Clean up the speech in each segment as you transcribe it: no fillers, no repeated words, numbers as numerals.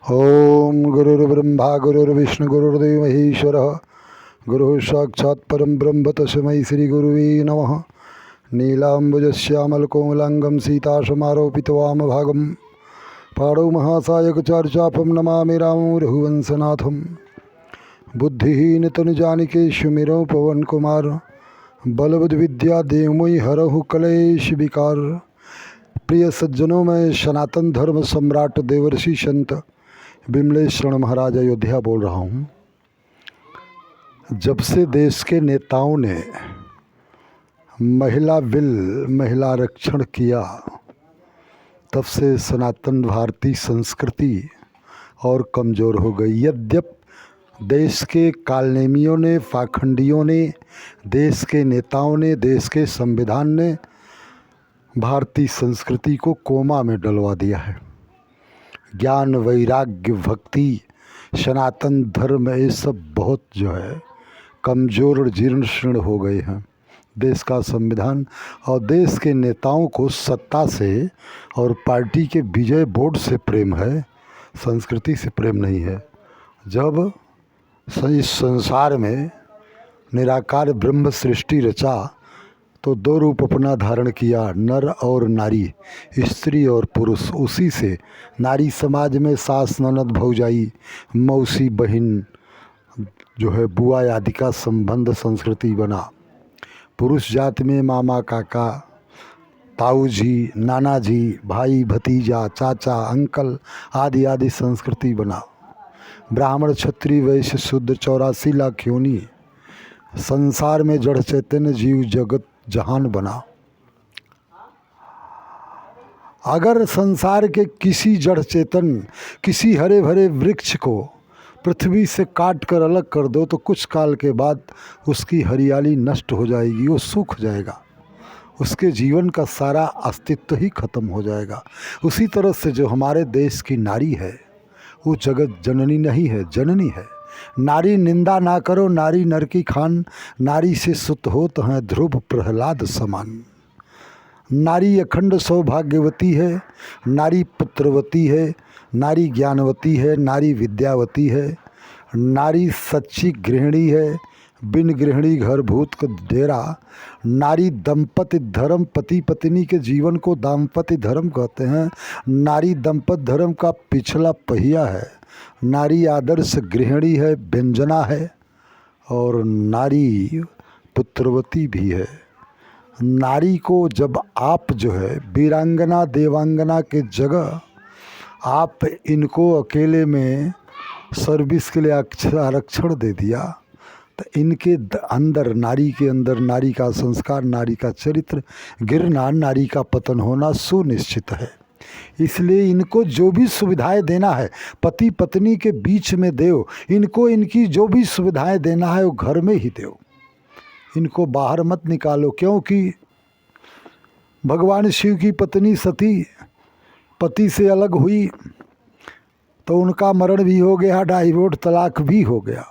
ओम गुरुर्ब्रह्मा गुरुर्विष्णु गुरुर्देव महेश्वरः गुरुः साक्षात् परं ब्रह्म तस्मै श्रीगुरुवे नमः। नीलाम्बुजश्यामलकोमलाङ्गं सीतासमारोपितवामभागं पाणौ महासायकचार्चापं नमामि रामं रघुवंशनाथं। बुद्धिहीनतनुजानिकेषु मेरौ पवन कुमार बलवद्विद्या देवमयि हरहु कलेश विकार। प्रिय सज्जनों में सनातन धर्म सम्राट देवर्षि संत विमलेश्वर महाराज अयोध्या बोल रहा हूँ। जब से देश के नेताओं ने महिला बिल महिला आरक्षण किया, तब से सनातन भारतीय संस्कृति और कमज़ोर हो गई। यद्यप देश के कालनेमियों ने, पाखंडियों ने, देश के नेताओं ने, देश के संविधान ने भारतीय संस्कृति को कोमा में डलवा दिया है। ज्ञान, वैराग्य, भक्ति, सनातन धर्म, ये सब बहुत जो है कमज़ोर और जीर्ण शीर्ण हो गए हैं। देश का संविधान और देश के नेताओं को सत्ता से और पार्टी के विजय बोर्ड से प्रेम है, संस्कृति से प्रेम नहीं है। जब इस संसार में निराकार ब्रह्म सृष्टि रचा तो दो रूप अपना धारण किया, नर और नारी, स्त्री और पुरुष। उसी से नारी समाज में सास, ननद, भौजाई, मौसी, बहन जो है बुआ आदि का संबंध संस्कृति बना। पुरुष जाति में मामा, काका, ताऊ जी, नाना जी, भाई, भतीजा, चाचा, अंकल आदि आदि संस्कृति बना। ब्राह्मण, क्षत्रिय, वैश्य, शूद्र 84 लाख योनि, संसार में जड़ चैतन्य जीव जगत जहान बना। अगर संसार के किसी जड़ चेतन, किसी हरे भरे वृक्ष को पृथ्वी से काट कर अलग कर दो तो कुछ काल के बाद उसकी हरियाली नष्ट हो जाएगी, वो सूख जाएगा, उसके जीवन का सारा अस्तित्व ही खत्म हो जाएगा। उसी तरह से जो हमारे देश की नारी है वो जगत जननी नहीं है, जननी है। नारी निंदा ना करो, नारी नर की खान, नारी से सुत होत हैं ध्रुव प्रहलाद समान। नारी अखंड सौभाग्यवती है, नारी पुत्रवती है, नारी ज्ञानवती है, नारी विद्यावती है, नारी सच्ची गृहिणी है, बिन गृहिणी घर भूत का डेरा। नारी दंपति धर्म, पति पत्नी के जीवन को दाम्पत्य धर्म कहते हैं। नारी दंपत्य धर्म का पिछला पहिया है। नारी आदर्श गृहिणी है, व्यंजना है, और नारी पुत्रवती भी है। नारी को जब आप जो है वीरांगना देवांगना के जगह आप इनको अकेले में सर्विस के लिए आरक्षण दे दिया तो इनके अंदर, नारी के अंदर नारी का संस्कार, नारी का चरित्र गिरना, नारी का पतन होना सुनिश्चित है। इसलिए इनको जो भी सुविधाएं देना है पति पत्नी के बीच में दो, इनको इनकी जो भी सुविधाएं देना है वो घर में ही दो, इनको बाहर मत निकालो। क्योंकि भगवान शिव की पत्नी सती पति से अलग हुई तो उनका मरण भी हो गया, डाइवोर्स तलाक भी हो गया।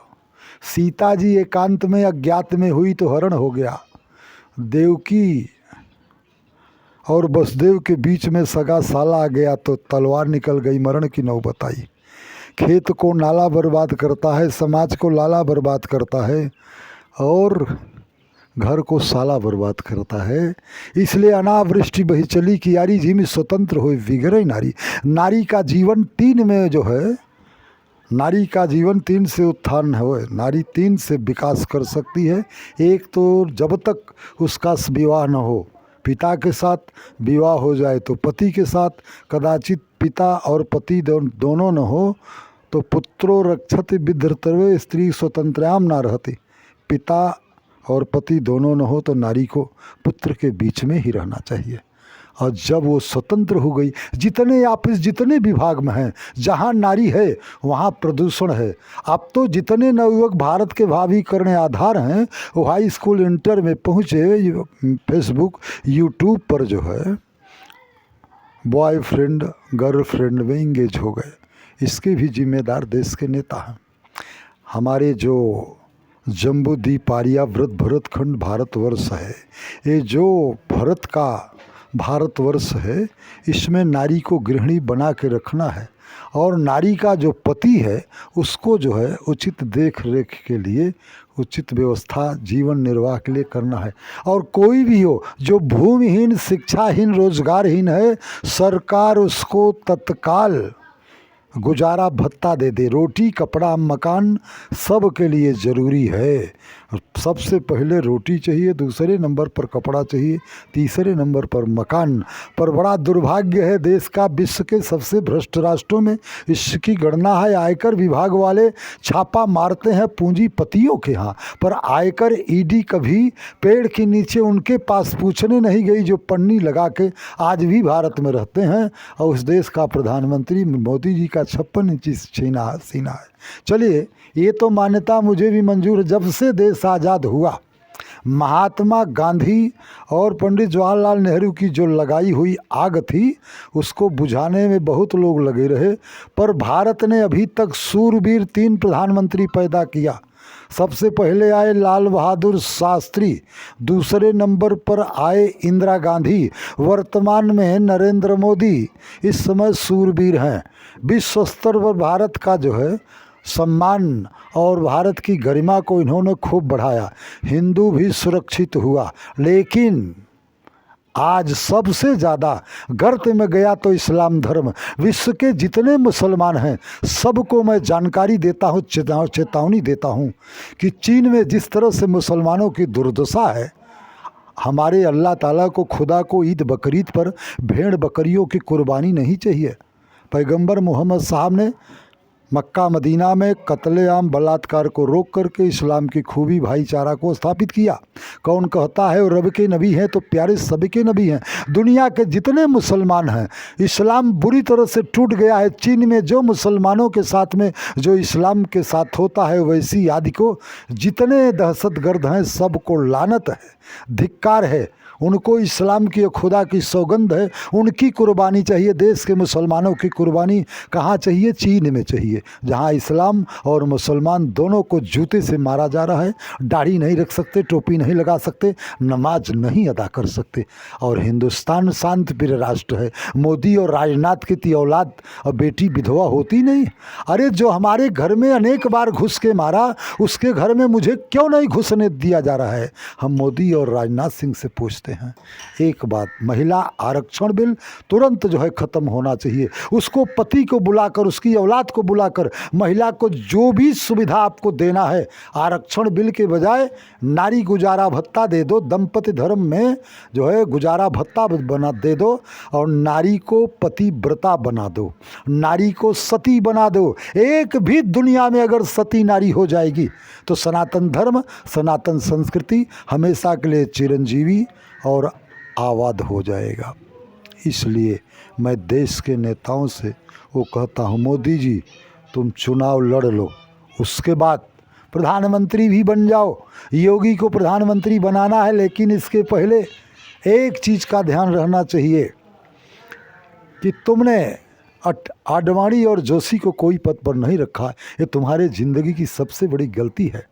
सीता जी एकांत में अज्ञात में हुई तो हरण हो गया। देवकी और वसुदेव के बीच में सगा साला आ गया तो तलवार निकल गई, मरण की नौबत आई। खेत को नाला बर्बाद करता है, समाज को लाला बर्बाद करता है, और घर को साला बर्बाद करता है। इसलिए अनावृष्टि बही चली कियारी जी में स्वतंत्र हुई विगरे नारी। नारी का जीवन तीन में जो है, नारी का जीवन तीन से उत्थान है। नारी तीन से विकास कर सकती है। एक तो जब तक उसका विवाह न हो, पिता के साथ विवाह हो जाए तो पति के साथ, कदाचित पिता और पति दोनों न हो तो पुत्रो रक्षति विधर्तव्य स्त्री स्वतंत्रयाम ना रहती। पिता और पति दोनों न हो तो नारी को पुत्र के बीच में ही रहना चाहिए। और जब वो स्वतंत्र हो गई, जितने ऑफिस जितने विभाग में हैं, जहाँ नारी है वहाँ प्रदूषण है। अब तो जितने नवयुवक भारत के भावी करने आधार हैं वो हाई स्कूल इंटर में पहुँचे, फेसबुक यूट्यूब पर जो है बॉयफ्रेंड गर्लफ्रेंड में इंगेज हो गए। इसके भी जिम्मेदार देश के नेता हैं। हमारे जो जम्बूद्वीप आर्यावर्त भरतखंड भारतवर्ष है, ये जो भरत का भारतवर्ष है, इसमें नारी को गृहिणी बना के रखना है और नारी का जो पति है उसको जो है उचित देख रेख के लिए उचित व्यवस्था जीवन निर्वाह के लिए करना है। और कोई भी हो जो भूमिहीन, शिक्षाहीन, रोजगारहीन है, सरकार उसको तत्काल गुजारा भत्ता दे दे। रोटी, कपड़ा, मकान सब के लिए ज़रूरी है। सबसे पहले रोटी चाहिए, दूसरे नंबर पर कपड़ा चाहिए, तीसरे नंबर पर मकान। पर बड़ा दुर्भाग्य है देश का, विश्व के सबसे भ्रष्ट राष्ट्रों में इसकी गणना है। आयकर विभाग वाले छापा मारते हैं पूंजीपतियों के यहाँ, पर आयकर ईडी कभी पेड़ के नीचे उनके पास पूछने नहीं गई जो पन्नी लगा के आज भी भारत में रहते हैं। और उस देश का प्रधानमंत्री मोदी जी का 56 इंची सीना है। चलिए, ये तो मान्यता मुझे भी मंजूर है। जब से देश आज़ाद हुआ, महात्मा गांधी और पंडित जवाहरलाल नेहरू की जो लगाई हुई आग थी उसको बुझाने में बहुत लोग लगे रहे, पर भारत ने अभी तक सूरवीर 3 प्रधानमंत्री पैदा किया। सबसे पहले आए लाल बहादुर शास्त्री, दूसरे नंबर पर आए इंदिरा गांधी, वर्तमान में नरेंद्र मोदी इस समय सूरवीर हैं। विश्व स्तर पर भारत का जो है सम्मान और भारत की गरिमा को इन्होंने खूब बढ़ाया। हिंदू भी सुरक्षित हुआ, लेकिन आज सबसे ज़्यादा गर्त में गया तो इस्लाम धर्म। विश्व के जितने मुसलमान हैं सबको मैं जानकारी देता हूँ, चेतावनी देता हूँ कि चीन में जिस तरह से मुसलमानों की दुर्दशा है, हमारे अल्लाह ताला को, खुदा को ईद बकरीद पर भेड़ बकरियों की कुर्बानी नहीं चाहिए। पैगंबर मोहम्मद साहब ने मक्का मदीना में कत्लेआम बलात्कार को रोक करके इस्लाम की खूबी भाईचारा को स्थापित किया। कौन कहता है वो रब के नबी हैं तो प्यारे सभी के नबी हैं। दुनिया के जितने मुसलमान हैं, इस्लाम बुरी तरह से टूट गया है। चीन में जो मुसलमानों के साथ में जो इस्लाम के साथ होता है वैसी आदि को जितने दहशतगर्द हैं सबको लानत है, धिक्कार है। उनको इस्लाम की खुदा की सौगंध है, उनकी कुर्बानी चाहिए। देश के मुसलमानों की कुर्बानी कहाँ चाहिए? चीन में चाहिए, जहाँ इस्लाम और मुसलमान दोनों को जूते से मारा जा रहा है। दाढ़ी नहीं रख सकते, टोपी नहीं लगा सकते, नमाज नहीं अदा कर सकते। और हिंदुस्तान शांत प्रिय राष्ट्र है। मोदी और राजनाथ की औलाद और बेटी विधवा होती नहीं। अरे जो हमारे घर में अनेक बार घुस के मारा, उसके घर में मुझे क्यों नहीं घुसने दिया जा रहा है? हम मोदी और राजनाथ सिंह से पूछते हैं एक बात, महिला आरक्षण बिल तुरंत जो है खत्म होना चाहिए। उसको पति को बुलाकर, उसकी औलाद को बुलाकर महिला को जो भी सुविधा आपको देना है, आरक्षण बिल के बजाय नारी गुजारा भत्ता दे दो। दंपति धर्म में जो है गुजारा भत्ता बना दे दो और नारी को पतिव्रता बना दो, नारी को सती बना दो। एक भी दुनिया में अगर सती नारी हो जाएगी तो सनातन धर्म, सनातन संस्कृति हमेशा के लिए चिरंजीवी और आबाद हो जाएगा। इसलिए मैं देश के नेताओं से वो कहता हूँ, मोदी जी तुम चुनाव लड़ लो, उसके बाद प्रधानमंत्री भी बन जाओ। योगी को प्रधानमंत्री बनाना है, लेकिन इसके पहले एक चीज़ का ध्यान रहना चाहिए कि तुमने आडवाणी और जोशी को कोई पद पर नहीं रखा। ये तुम्हारे ज़िंदगी की सबसे बड़ी गलती है।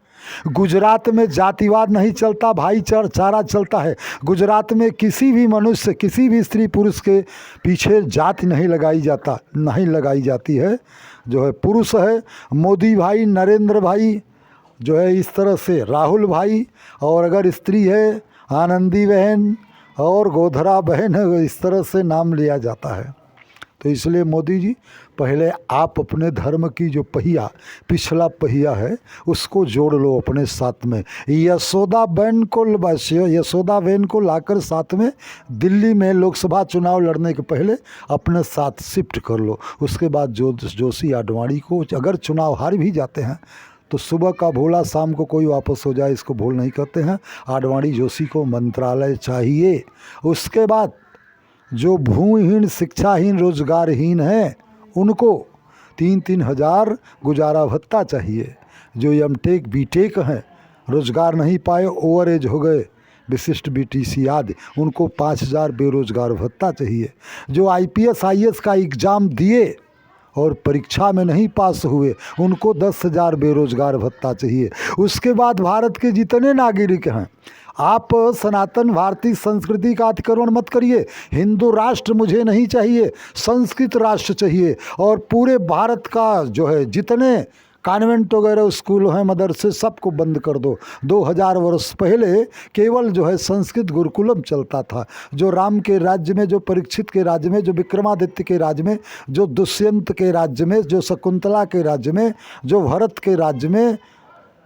गुजरात में जातिवाद नहीं चलता, भाईचारा चलता है। गुजरात में किसी भी मनुष्य, किसी भी स्त्री पुरुष के पीछे जाति नहीं लगाई जाती है। जो है पुरुष है मोदी भाई, नरेंद्र भाई, जो है इस तरह से राहुल भाई, और अगर स्त्री है आनंदी बहन और गोधरा बहन है, इस तरह से नाम लिया जाता है। तो इसलिए मोदी जी पहले आप अपने धर्म की जो पहिया, पिछला पहिया है, उसको जोड़ लो अपने साथ में। यशोदा बहन को लाकर साथ में दिल्ली में लोकसभा चुनाव लड़ने के पहले अपने साथ शिफ्ट कर लो। उसके बाद जोशी आडवाणी को, अगर चुनाव हार भी जाते हैं तो सुबह का भोला शाम को कोई वापस हो जाए, इसको भूल नहीं करते हैं। आडवाणी जोशी को मंत्रालय चाहिए। उसके बाद जो भूमिहीन, शिक्षाहीन, रोजगारहीन हैं उनको 3-3 हज़ार गुजारा भत्ता चाहिए। जो एमटेक बीटेक हैं, रोजगार नहीं पाए, ओवर एज हो गए, विशिष्ट बीटीसी आदि, उनको 5,000 बेरोजगार भत्ता चाहिए। जो IPS IAS का एग्ज़ाम दिए और परीक्षा में नहीं पास हुए, उनको 10,000 बेरोजगार भत्ता चाहिए। उसके बाद भारत के जितने नागरिक हैं, आप सनातन भारतीय संस्कृति का अतिक्रमण मत करिए। हिंदू राष्ट्र मुझे नहीं चाहिए, संस्कृत राष्ट्र चाहिए। और पूरे भारत का जो है जितने कॉन्वेंट वगैरह स्कूल हैं, मदरसे, सबको बंद कर दो। 2000 वर्ष पहले केवल जो है संस्कृत गुरुकुलम चलता था। जो राम के राज्य में, जो परीक्षित के राज्य में, जो विक्रमादित्य के राज्य में, जो दुष्यंत के राज्य में, जो शकुंतला के राज्य में, जो भरत के राज्य में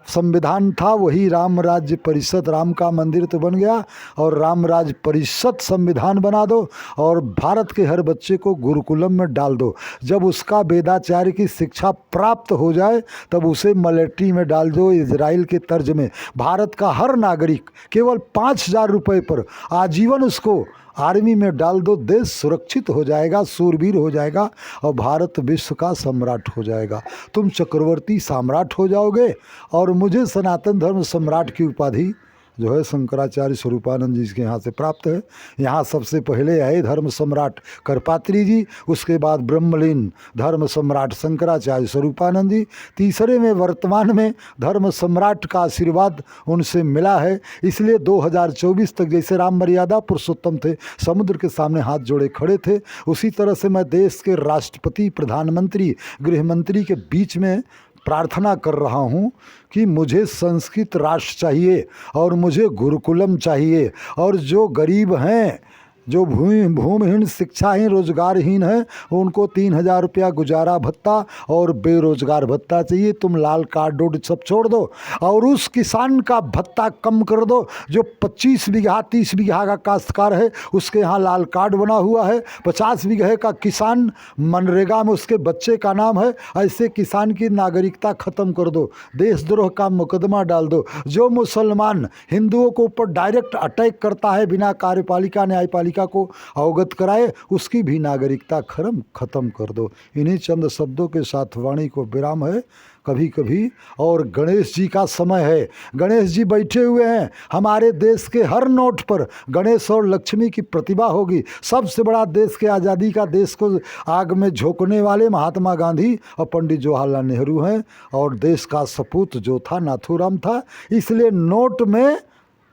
संविधान था, वही राम राज्य परिषद, राम का मंदिर तो बन गया और राम राज्य परिषद संविधान बना दो और भारत के हर बच्चे को गुरुकुलम में डाल दो। जब उसका वेदाचार्य की शिक्षा प्राप्त हो जाए तब उसे मिलिट्री में डाल दो, इजराइल के तर्ज में। भारत का हर नागरिक केवल 5,000 रुपये पर आजीवन उसको आर्मी में डाल दो। देश सुरक्षित हो जाएगा, सूरवीर हो जाएगा और भारत विश्व का सम्राट हो जाएगा। तुम चक्रवर्ती सम्राट हो जाओगे और मुझे सनातन धर्म सम्राट की उपाधि जो है शंकराचार्य स्वरूपानंद जी के यहाँ से प्राप्त है। यहाँ सबसे पहले आए धर्म सम्राट करपात्री जी, उसके बाद ब्रह्मलीन धर्म सम्राट शंकराचार्य स्वरूपानंद जी, तीसरे में वर्तमान में धर्म सम्राट का आशीर्वाद उनसे मिला है। इसलिए 2024 तक जैसे राम मर्यादा पुरुषोत्तम थे, समुद्र के सामने हाथ जोड़े खड़े थे, उसी तरह से मैं देश के राष्ट्रपति, प्रधानमंत्री, गृहमंत्री के बीच में प्रार्थना कर रहा हूँ कि मुझे संस्कृत राष्ट्र चाहिए और मुझे गुरुकुलम चाहिए। और जो गरीब हैं, जो भूमिहीन, शिक्षाहीन, रोजगारहीन हैं, उनको 3,000 रुपया गुजारा भत्ता और बेरोजगार भत्ता चाहिए। तुम लाल कार्ड उड सब छोड़ दो और उस किसान का भत्ता कम कर दो जो 25 बीघा 30 बीघा का काश्तकार है, उसके यहाँ लाल कार्ड बना हुआ है। 50 बीघे का किसान मनरेगा में उसके बच्चे का नाम है। ऐसे किसान की नागरिकता ख़त्म कर दो, देशद्रोह का मुकदमा डाल दो। जो मुसलमान हिंदुओं को ऊपर डायरेक्ट अटैक करता है बिना कार्यपालिका न्यायपालिका को अवगत कराए, उसकी भी नागरिकता खत्म कर दो। इन्हीं चंद शब्दों के साथ वाणी को विराम है कभी कभी। और गणेश जी का समय है। गणेश जी बैठे हुए हैं। हमारे देश के हर नोट पर गणेश और लक्ष्मी की प्रतिभा होगी। सबसे बड़ा देश के आज़ादी का, देश को आग में झोंकने वाले महात्मा गांधी और पंडित जवाहरलाल नेहरू हैं। और देश का सपूत जो था नाथूराम था। इसलिए नोट में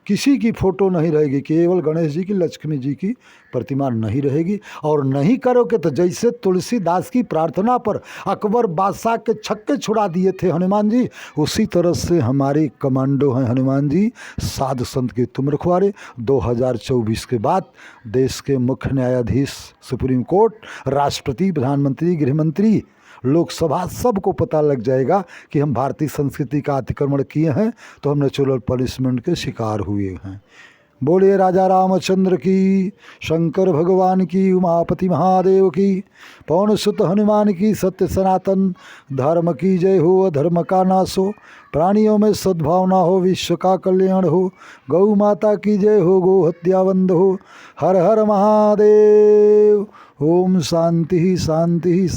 किसी की फोटो नहीं रहेगी, केवल गणेश जी की, लक्ष्मी जी की प्रतिमा नहीं रहेगी। और नहीं करोगे तो जैसे तुलसीदास की प्रार्थना पर अकबर बादशाह के छक्के छुड़ा दिए थे हनुमान जी, उसी तरह से हमारे कमांडो हैं हनुमान जी, साधु संत के तुम रखवारे। 2024 के बाद देश के मुख्य न्यायाधीश, सुप्रीम कोर्ट, राष्ट्रपति, प्रधानमंत्री, गृहमंत्री, लोकसभा, सबको पता लग जाएगा कि हम भारतीय संस्कृति का अतिक्रमण किए हैं तो हम नेचुरल पनिशमेंट के शिकार हुए हैं। बोलिए राजा रामचंद्र की, शंकर भगवान की, उमापति महादेव की, पवन सुत हनुमान की, सत्य सनातन धर्म की जय हो। अधर्म का नाश हो, प्राणियों में सद्भावना हो, विश्व का कल्याण हो। गौ माता की जय हो, गो हत्या बंद हो। हर हर महादेव। ओम शांति शांति शांति।